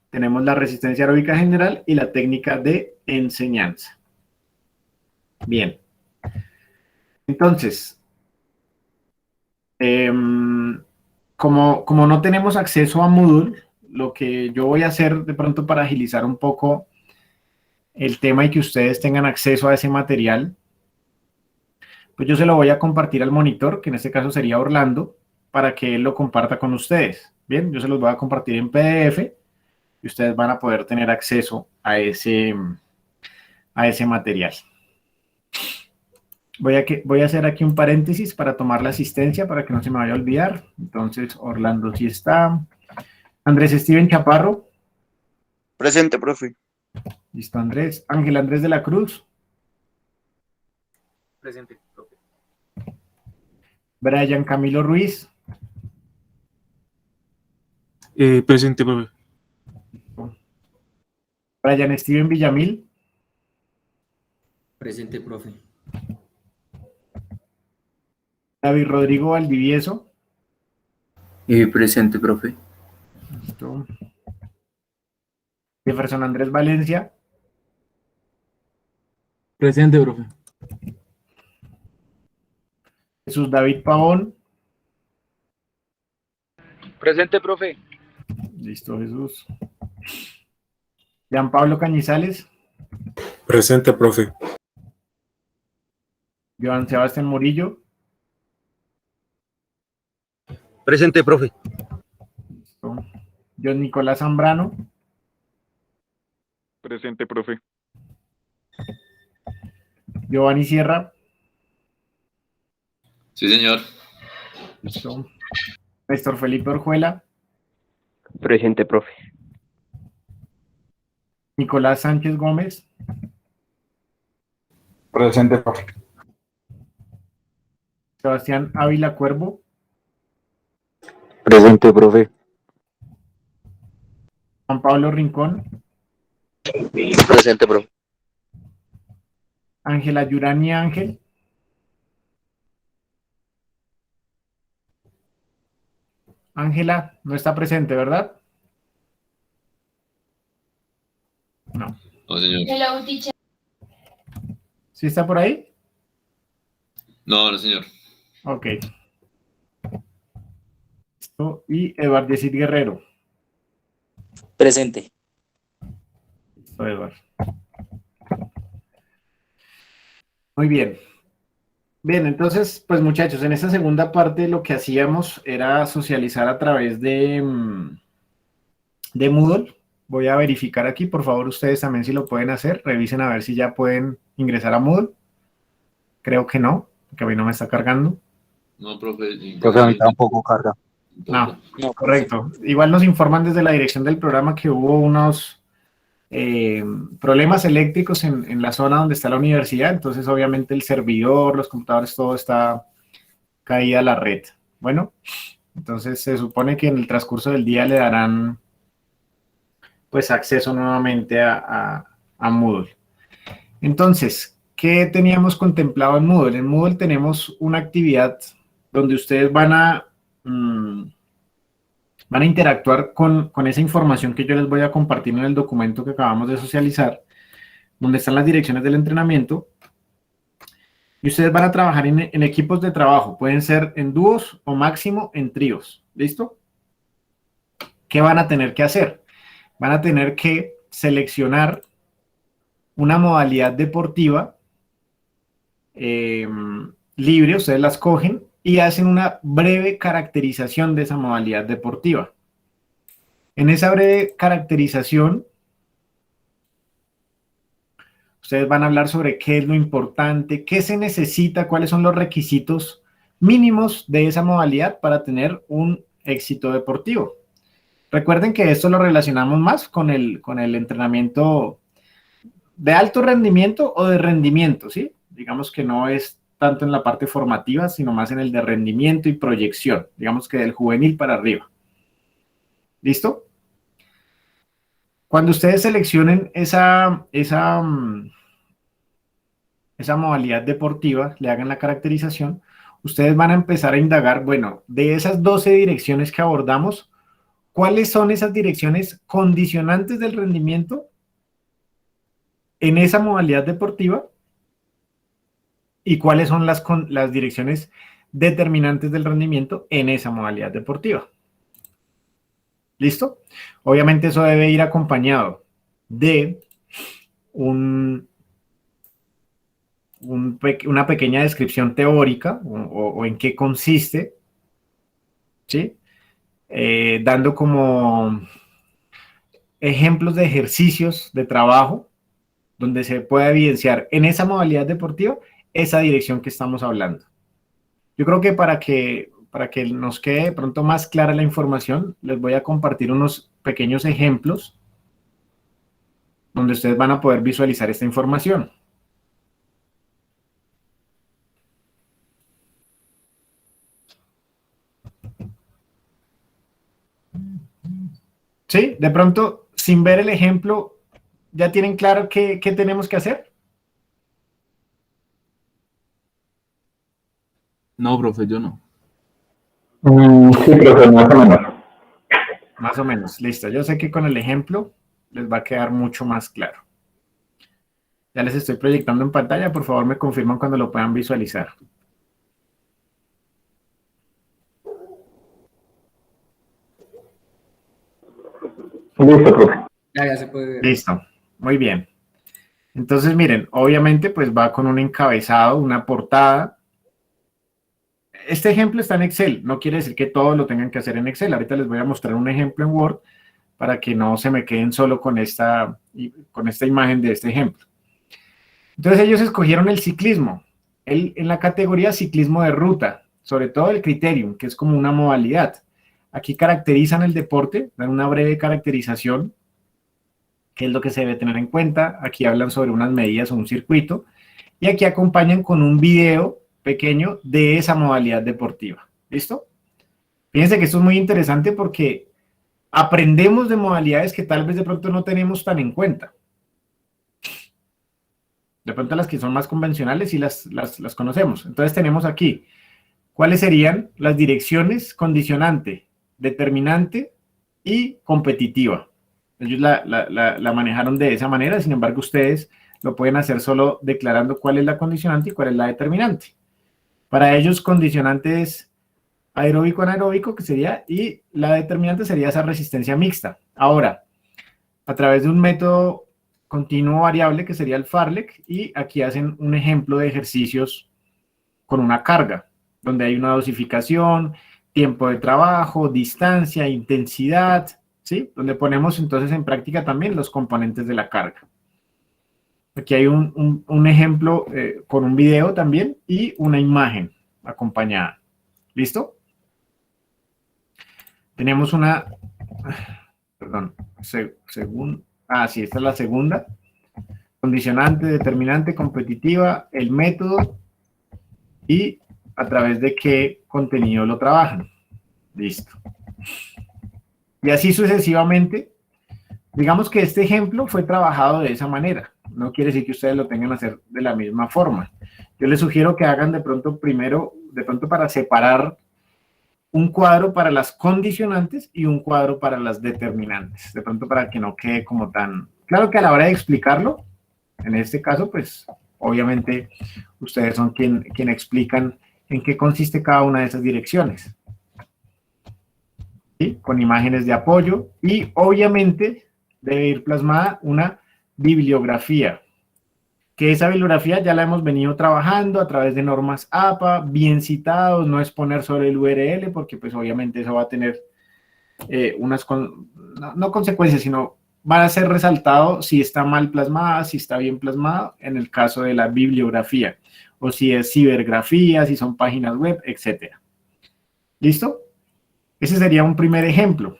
tenemos la resistencia aeróbica general y la técnica de enseñanza. Bien. Entonces, como no tenemos acceso a Moodle, lo que yo voy a hacer de pronto para agilizar un poco el tema y que ustedes tengan acceso a ese material, pues yo se lo voy a compartir al monitor, que en este caso sería Orlando, para que él lo comparta con ustedes. Bien, yo se los voy a compartir en PDF y ustedes van a poder tener acceso a ese material. Voy a hacer aquí un paréntesis para tomar la asistencia para que no se me vaya a olvidar. Entonces, Orlando sí está. Andrés Steven Chaparro. Presente, profe. Listo, Andrés. Ángel Andrés de la Cruz. Presente, profe. Brian Camilo Ruiz. Presente, profe. Brian Steven Villamil. Presente, profe. David Rodrigo Valdivieso. Presente, profe. Listo. Jefferson Andrés Valencia. Presente, profe. Jesús David Pavón. Presente, profe. Listo, Jesús. Jean Pablo Cañizales, Presente, profe. Joan Sebastián Murillo, Presente, profe. John Nicolás Zambrano, Presente, profe. Giovanni Sierra, Sí, señor. listo. Néstor Felipe Orjuela, Presente, profe. Nicolás Sánchez Gómez, Presente, profe. Sebastián Ávila Cuervo, Presente, profe. Juan Pablo Rincón, Presente, profe. Ángela Yurani Ángel, Ángela no está presente, ¿verdad? No. No, señor. Hello, teacher. ¿Sí está por ahí? No, no, señor. Ok. Listo. Y Eduardo Yesid Guerrero. Presente. Listo, Eduardo. Muy bien. Bien, entonces, pues muchachos, en esta segunda parte lo que hacíamos era socializar a través de Moodle. Voy a verificar aquí, por favor, ustedes también si lo pueden hacer. Revisen a ver si ya pueden ingresar a Moodle. Creo que no, porque a mí no me está cargando. No, profe. Creo que a mí tampoco carga. No, correcto. Igual nos informan desde la dirección del programa que hubo unos problemas eléctricos en la zona donde está la universidad, entonces obviamente el servidor, los computadores, todo está caída la red. Bueno, entonces se supone que en el transcurso del día le darán pues acceso nuevamente a Moodle. Entonces, ¿qué teníamos contemplado en Moodle? En Moodle tenemos una actividad donde ustedes van a interactuar con esa información que yo les voy a compartir en el documento que acabamos de socializar, donde están las direcciones del entrenamiento, y ustedes van a trabajar en equipos de trabajo, pueden ser en dúos o máximo en tríos, ¿listo? ¿Qué van a tener que hacer? Van a tener que seleccionar una modalidad deportiva libre, ustedes la escogen, y hacen una breve caracterización de esa modalidad deportiva. En esa breve caracterización, ustedes van a hablar sobre qué es lo importante, qué se necesita, cuáles son los requisitos mínimos de esa modalidad para tener un éxito deportivo. Recuerden que esto lo relacionamos más con el entrenamiento de alto rendimiento o de rendimiento, ¿sí? Digamos que no es tanto en la parte formativa, sino más en el de rendimiento y proyección, digamos que del juvenil para arriba. ¿Listo? Cuando ustedes seleccionen esa modalidad deportiva, le hagan la caracterización, ustedes van a empezar a indagar, bueno, de esas 12 direcciones que abordamos, ¿cuáles son esas direcciones condicionantes del rendimiento en esa modalidad deportiva? ¿Y cuáles son las direcciones determinantes del rendimiento en esa modalidad deportiva? ¿Listo? Obviamente eso debe ir acompañado de una pequeña descripción teórica o en qué consiste, ¿sí? Dando como ejemplos de ejercicios de trabajo donde se pueda evidenciar en esa modalidad deportiva esa dirección que estamos hablando. Yo creo que para que nos quede de pronto más clara la información, les voy a compartir unos pequeños ejemplos donde ustedes van a poder visualizar esta información. ¿Sí? De pronto, sin ver el ejemplo, ¿ya tienen claro qué tenemos que hacer? No, profe, yo no. Sí, profe, más o menos. Más o menos, listo. Yo sé que con el ejemplo les va a quedar mucho más claro. Ya les estoy proyectando en pantalla, por favor me confirman cuando lo puedan visualizar. Listo, profe. Ya se puede ver. Listo, muy bien. Entonces, miren, obviamente, pues va con un encabezado, una portada. Este ejemplo está en Excel, no quiere decir que todo lo tengan que hacer en Excel. Ahorita les voy a mostrar un ejemplo en Word para que no se me queden solo con esta imagen de este ejemplo. Entonces, ellos escogieron el ciclismo, en la categoría ciclismo de ruta, sobre todo el criterium, que es como una modalidad. Aquí caracterizan el deporte, dan una breve caracterización, qué es lo que se debe tener en cuenta. Aquí hablan sobre unas medidas o un circuito, y aquí acompañan con un video pequeño de esa modalidad deportiva. ¿Listo? Fíjense que esto es muy interesante porque aprendemos de modalidades que tal vez de pronto no tenemos tan en cuenta. De pronto las que son más convencionales sí las conocemos. Entonces tenemos aquí, ¿cuáles serían las direcciones condicionante, determinante y competitiva? Ellos la manejaron de esa manera, sin embargo ustedes lo pueden hacer solo declarando cuál es la condicionante y cuál es la determinante. Para ellos condicionante es aeróbico anaeróbico, que sería, y la determinante sería esa resistencia mixta. Ahora, a través de un método continuo variable que sería el Farlek, y aquí hacen un ejemplo de ejercicios con una carga, donde hay una dosificación, tiempo de trabajo, distancia, intensidad, ¿sí? Donde ponemos entonces en práctica también los componentes de la carga. Aquí hay un ejemplo con un video también y una imagen acompañada. ¿Listo? Tenemos una, perdón, sí, esta es la segunda. Condicionante, determinante, competitiva, el método y a través de qué contenido lo trabajan. Listo. Y así sucesivamente. Digamos que este ejemplo fue trabajado de esa manera. No quiere decir que ustedes lo tengan que hacer de la misma forma. Yo les sugiero que hagan de pronto primero, para separar un cuadro para las condicionantes y un cuadro para las determinantes. De pronto para que no quede como tan... Claro que a la hora de explicarlo, en este caso, pues, obviamente, ustedes son quien explican en qué consiste cada una de esas direcciones. ¿Sí? Con imágenes de apoyo y, obviamente, debe ir plasmada una bibliografía, que esa bibliografía ya la hemos venido trabajando a través de normas APA, bien citados, no exponer sobre el URL, porque pues obviamente eso va a tener no consecuencias, sino va a ser resaltado si está mal plasmada, si está bien plasmada, en el caso de la bibliografía, o si es cibergrafía, si son páginas web, etc. ¿Listo? Ese sería un primer ejemplo.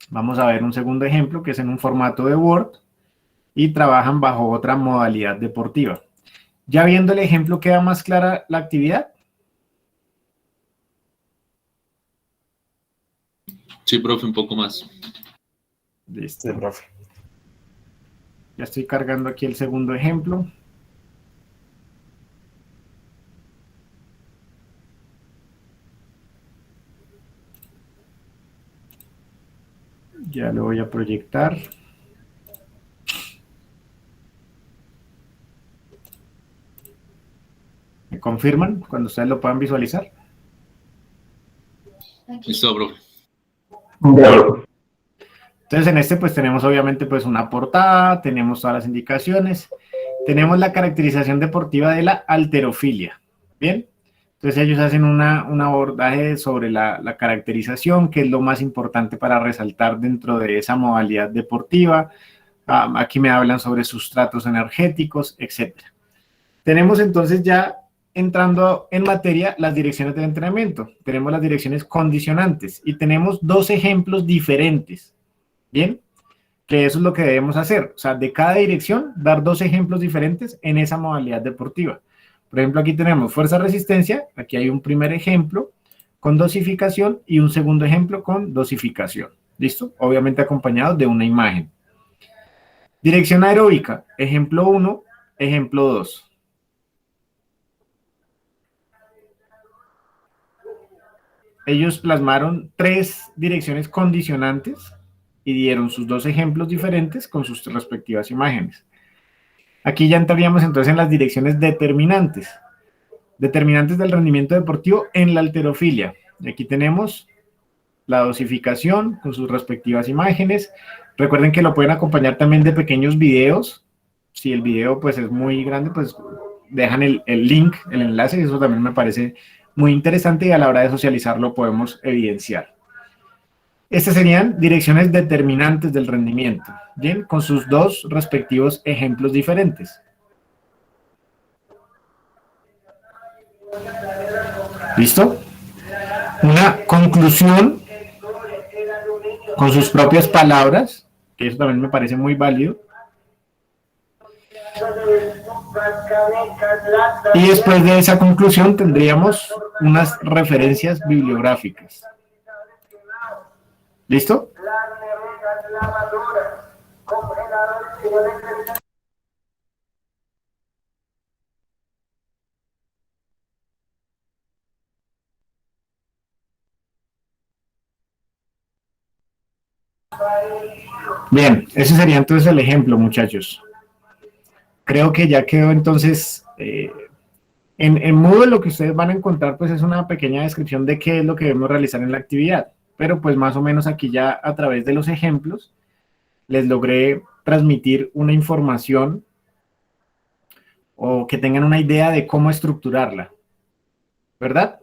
Vamos a ver un segundo ejemplo, que es en un formato de Word, y trabajan bajo otra modalidad deportiva. Ya viendo el ejemplo, ¿queda más clara la actividad? Sí, profe, un poco más. Listo, sí, profe. Ya estoy cargando aquí el segundo ejemplo. Ya lo voy a proyectar. ¿Me confirman cuando ustedes lo puedan visualizar? Listo, profe. Entonces en este pues tenemos obviamente pues una portada, tenemos todas las indicaciones, tenemos la caracterización deportiva de la halterofilia. Bien, entonces ellos hacen un abordaje sobre la caracterización, que es lo más importante para resaltar dentro de esa modalidad deportiva. Aquí me hablan sobre sustratos energéticos, etc. Tenemos entonces ya, entrando en materia, las direcciones de entrenamiento. Tenemos las direcciones condicionantes y tenemos dos ejemplos diferentes. Bien, que eso es lo que debemos hacer. O sea, de cada dirección, dar dos ejemplos diferentes en esa modalidad deportiva. Por ejemplo, aquí tenemos fuerza-resistencia. Aquí hay un primer ejemplo con dosificación y un segundo ejemplo con dosificación. ¿Listo? Obviamente acompañado de una imagen. Dirección aeróbica, ejemplo 1, ejemplo 2. Ellos plasmaron 3 direcciones condicionantes y dieron sus dos ejemplos diferentes con sus respectivas imágenes. Aquí ya entraríamos entonces en las direcciones determinantes. Determinantes del rendimiento deportivo en la halterofilia. Y aquí tenemos la dosificación con sus respectivas imágenes. Recuerden que lo pueden acompañar también de pequeños videos. Si el video pues es muy grande, pues dejan el link, el enlace, y eso también me parece muy interesante y a la hora de socializarlo podemos evidenciar. Estas serían direcciones determinantes del rendimiento, bien, con sus dos respectivos ejemplos diferentes. ¿Listo? Una conclusión con sus propias palabras, que eso también me parece muy válido. Y después de esa conclusión tendríamos unas referencias bibliográficas. ¿Listo? Bien, ese sería entonces el ejemplo, muchachos. Creo que ya quedó entonces, en Moodle lo que ustedes van a encontrar pues es una pequeña descripción de qué es lo que debemos realizar en la actividad, pero pues más o menos aquí ya a través de los ejemplos les logré transmitir una información o que tengan una idea de cómo estructurarla, ¿verdad?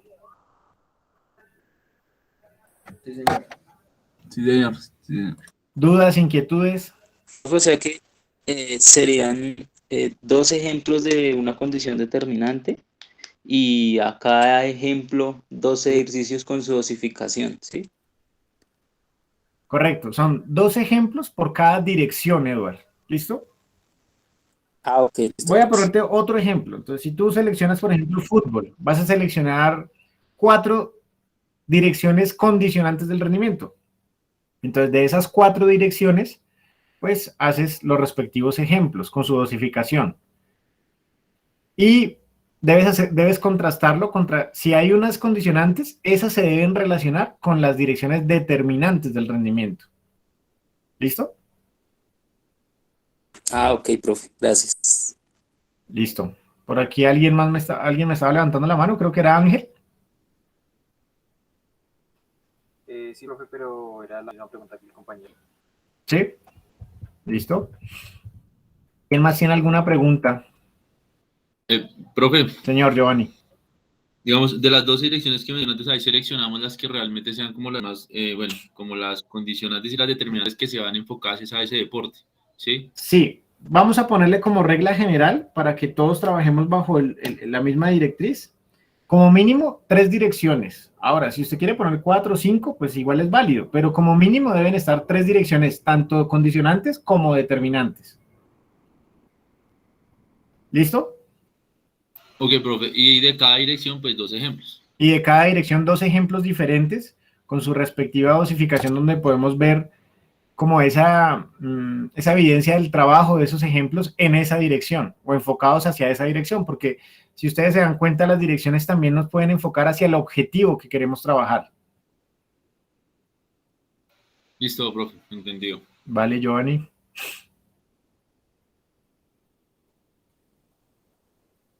Sí, señor. Sí, señor. Sí, señor. ¿Dudas, inquietudes? O sea que serían dos ejemplos de una condición determinante y a cada ejemplo dos ejercicios con su dosificación, ¿sí? Correcto, son 2 ejemplos por cada dirección, Eduardo. ¿Listo? Ah, ok. Voy a ponerte otro ejemplo. Entonces, si tú seleccionas, por ejemplo, fútbol, vas a seleccionar 4 direcciones condicionantes del rendimiento. Entonces, de esas 4 direcciones, pues haces los respectivos ejemplos con su dosificación. Y debes contrastarlo contra, si hay unas condicionantes, esas se deben relacionar con las direcciones determinantes del rendimiento. ¿Listo? Ah, ok, profe, gracias. Listo. Por aquí alguien me estaba levantando la mano, creo que era Ángel. Sí, profe, pero era la misma pregunta que el compañero. ¿Sí? ¿Listo? ¿Quién más tiene alguna pregunta? Profe. Señor Giovanni. Digamos, de las 2 direcciones que mencioné antes, ahí seleccionamos las que realmente sean como las más, bueno, como las condicionantes y las determinantes que se van enfocadas a ese deporte, ¿sí? Sí, vamos a ponerle como regla general para que todos trabajemos bajo la misma directriz. Como mínimo, 3 direcciones. Ahora, si usted quiere poner 4 o 5, pues igual es válido, pero como mínimo deben estar 3 direcciones, tanto condicionantes como determinantes. ¿Listo? Ok, profe, y de cada dirección, pues 2 ejemplos. Y de cada dirección 2 ejemplos diferentes con su respectiva dosificación donde podemos ver como esa evidencia del trabajo de esos ejemplos en esa dirección o enfocados hacia esa dirección, porque si ustedes se dan cuenta, las direcciones también nos pueden enfocar hacia el objetivo que queremos trabajar. Listo, profe, entendido. Vale, Giovanni.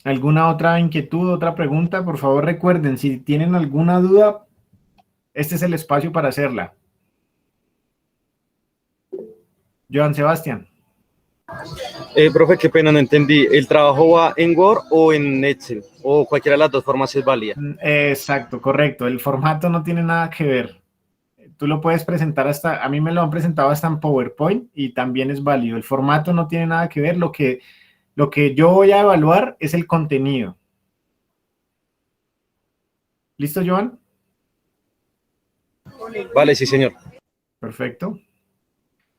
¿Alguna otra inquietud, otra pregunta? Por favor, recuerden, si tienen alguna duda, este es el espacio para hacerla. Joan Sebastián. Profe, qué pena, no entendí. ¿El trabajo va en Word o en Excel? ¿O cualquiera de las dos formas es válida? Exacto, correcto. El formato no tiene nada que ver. Tú lo puedes presentar a mí me lo han presentado hasta en PowerPoint y también es válido. El formato no tiene nada que ver. Lo que yo voy a evaluar es el contenido. ¿Listo, Joan? Vale, sí, señor. Perfecto.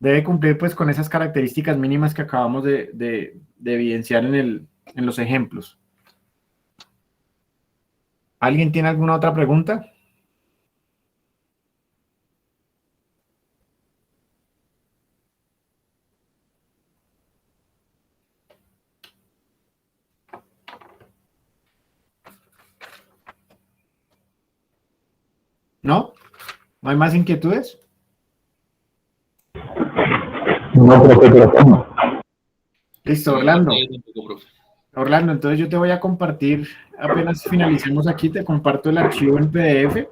Debe cumplir pues con esas características mínimas que acabamos de evidenciar en los ejemplos. ¿Alguien tiene alguna otra pregunta? ¿No? ¿No hay más inquietudes? No, profe, no. Listo, Orlando. Orlando, entonces yo te voy a compartir, apenas finalicemos aquí, te comparto el archivo en PDF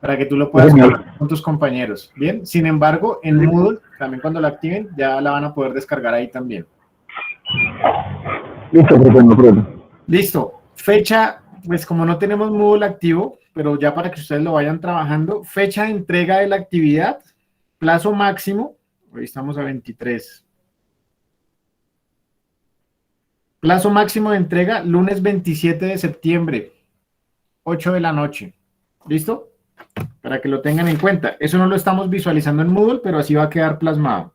para que tú lo puedas compartir con tus compañeros. Bien, sin embargo, en Moodle, también cuando la activen, ya la van a poder descargar ahí también. Listo, profe, no problema. Listo. Fecha, pues como no tenemos Moodle activo, pero ya para que ustedes lo vayan trabajando, fecha de entrega de la actividad, plazo máximo, hoy estamos a 23. Plazo máximo de entrega, lunes 27 de septiembre, 8 de la noche. ¿Listo? Para que lo tengan en cuenta. Eso no lo estamos visualizando en Moodle, pero así va a quedar plasmado.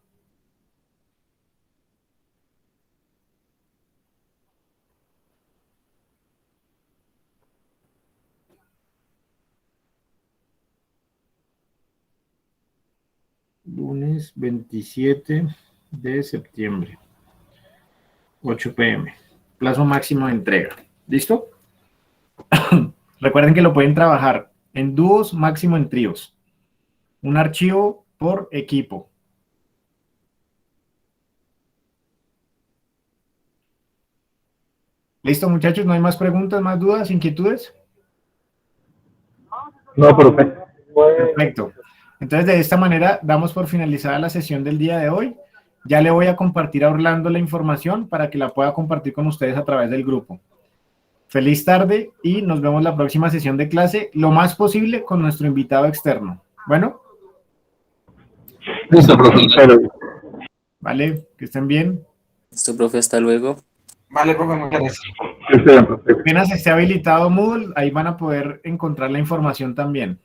Lunes 27 de septiembre, 8 p.m. Plazo máximo de entrega. ¿Listo? Recuerden que lo pueden trabajar en dúos, máximo en tríos. Un archivo por equipo. ¿Listo, muchachos? ¿No hay más preguntas, más dudas, inquietudes? No, profe. Perfecto. Entonces, de esta manera, damos por finalizada la sesión del día de hoy. Ya le voy a compartir a Orlando la información para que la pueda compartir con ustedes a través del grupo. Feliz tarde y nos vemos la próxima sesión de clase, lo más posible con nuestro invitado externo. Bueno. Listo, profe. Vale, que estén bien. Listo, profe, hasta luego. Vale, profe, muchas gracias. Apenas esté habilitado Moodle, ahí van a poder encontrar la información también.